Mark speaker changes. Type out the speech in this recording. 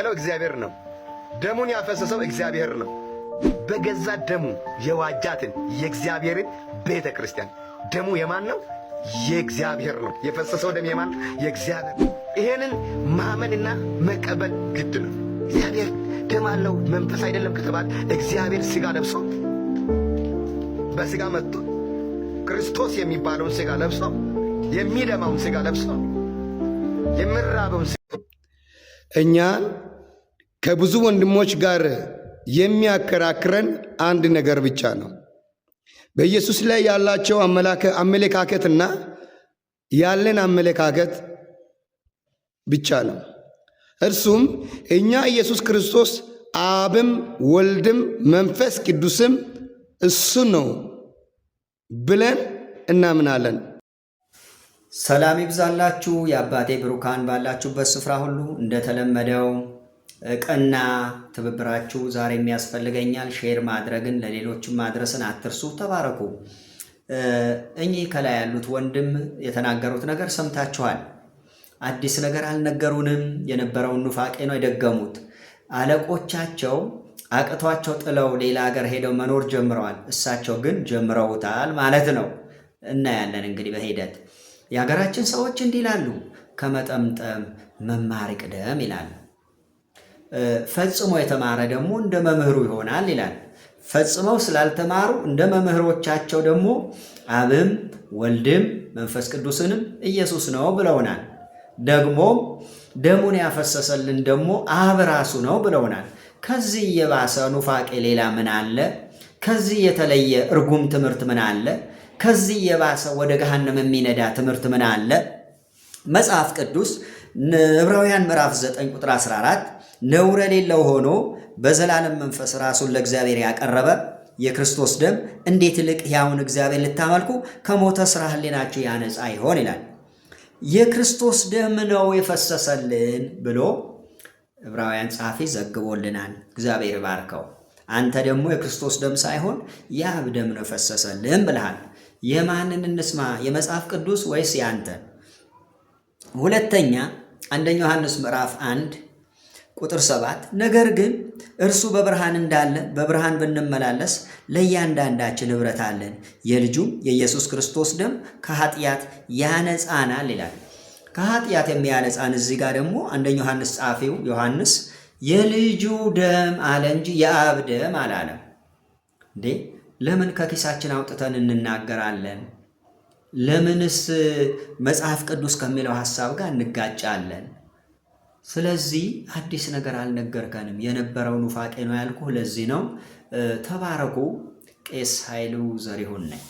Speaker 1: ያለው እግዚአብሔር ነው። ደሙን ያፈሰሰው እግዚአብሔር ነው። በገዛ ደሙ የዋጃትን የእግዚአብሔርን ቤተ ክርስቲያን ደሙ የማን ነው? የእግዚአብሔር ነው። የፈሰሰው ደም የማን? የእግዚአብሔር። ይሄንን ማመንና መቀበል ግድ ነው። እግዚአብሔር ደም አለው መንፈስ አይደለም ከተባለ እግዚአብሔር ሥጋ ለብሶ በሥጋ መጥቶ ክርስቶስ የሚባለውን ሥጋ ለብሶ የሚደማውን ሥጋ ለብሶ የሚራበውን
Speaker 2: እኛን ከብዙ ወንድሞች ጋር የሚያከራክረን አንድ ነገር ብቻ ነው። በኢየሱስ ላይ ያላቸው አመለካከትና ያለን አመለካከት ብቻ ነው። እርሱም እኛ ኢየሱስ ክርስቶስ አብም ወልድም መንፈስ ቅዱስም እሱ ነው ብለን እናምናለን።
Speaker 3: ሰላም ይብዛላችሁ የአባቴ ብሩካን ባላችሁበት ስፍራ ሁሉ እንደተለመደው ቀና ትብብራችሁ ዛሬም ያስፈልገኛል። ሼር ማድረግን ለሌሎችም ማድረስን አትርሱ። ተባረኩ። እኚህ ከላይ ያሉት ወንድም የተናገሩት ነገር ሰምታችኋል። አዲስ ነገር አልነገሩንም። የነበረውን ኑፋቄ ነው የደገሙት። አለቆቻቸው አቅቷቸው ጥለው ሌላ ሀገር ሄደው መኖር ጀምረዋል። እሳቸው ግን ጀምረውታል ማለት ነው። እናያለን እንግዲህ በሂደት የሀገራችን ሰዎች እንዲህ ይላሉ፣ ከመጠምጠም መማር ይቅደም ይላል። ፈጽሞ የተማረ ደግሞ እንደ መምህሩ ይሆናል ይላል። ፈጽመው ስላልተማሩ እንደ መምህሮቻቸው ደግሞ አብም ወልድም መንፈስ ቅዱስንም ኢየሱስ ነው ብለውናል። ደግሞም ደሙን ያፈሰሰልን ደግሞ አብ ራሱ ነው ብለውናል። ከዚህ የባሰ ኑፋቄ ሌላ ምን አለ? ከዚህ የተለየ እርጉም ትምህርት ምን አለ? ከዚህ የባሰ ወደ ገሃነም የሚነዳ ትምህርት ምን አለ? መጽሐፍ ቅዱስ ዕብራውያን ምዕራፍ 9 ቁጥር 14 ነውር የሌለው ሆኖ በዘላለም መንፈስ ራሱን ለእግዚአብሔር ያቀረበ የክርስቶስ ደም እንዴት ይልቅ ሕያውን እግዚአብሔር ልታመልኩ ከሞተ ሥራ ሕሊናችሁ ያነጻ ይሆን ይላል። የክርስቶስ ደም ነው የፈሰሰልን ብሎ ዕብራውያን ጸሐፊ ዘግቦልናል። እግዚአብሔር ባርከው። አንተ ደግሞ የክርስቶስ ደም ሳይሆን የአብ ደም ነው የፈሰሰልን ብለሃል። የማንን እንስማ? የመጽሐፍ ቅዱስ ወይስ ያንተ? ሁለተኛ አንደኛ ዮሐንስ ምዕራፍ 1 ቁጥር 7 ነገር ግን እርሱ በብርሃን እንዳለ በብርሃን ብንመላለስ ለእያንዳንዳችን ኅብረት አለን፣ የልጁም የኢየሱስ ክርስቶስ ደም ከኃጢአት ያነጻናል ይላል። ከኃጢአት የሚያነጻን እዚህ ጋር ደግሞ አንደኛ ዮሐንስ ጸሐፊው ዮሐንስ የልጁ ደም አለ እንጂ የአብ ደም አላለም። እንዴ ለምን ከኪሳችን አውጥተን እንናገራለን? ለምንስ መጽሐፍ ቅዱስ ከሚለው ሐሳብ ጋር እንጋጫለን? ስለዚህ አዲስ ነገር አልነገርከንም። የነበረው ኑፋቄ ነው ያልኩህ ለዚህ ነው። ተባረኩ። ቄስ ኃይሉ ዘሪሁን ነኝ።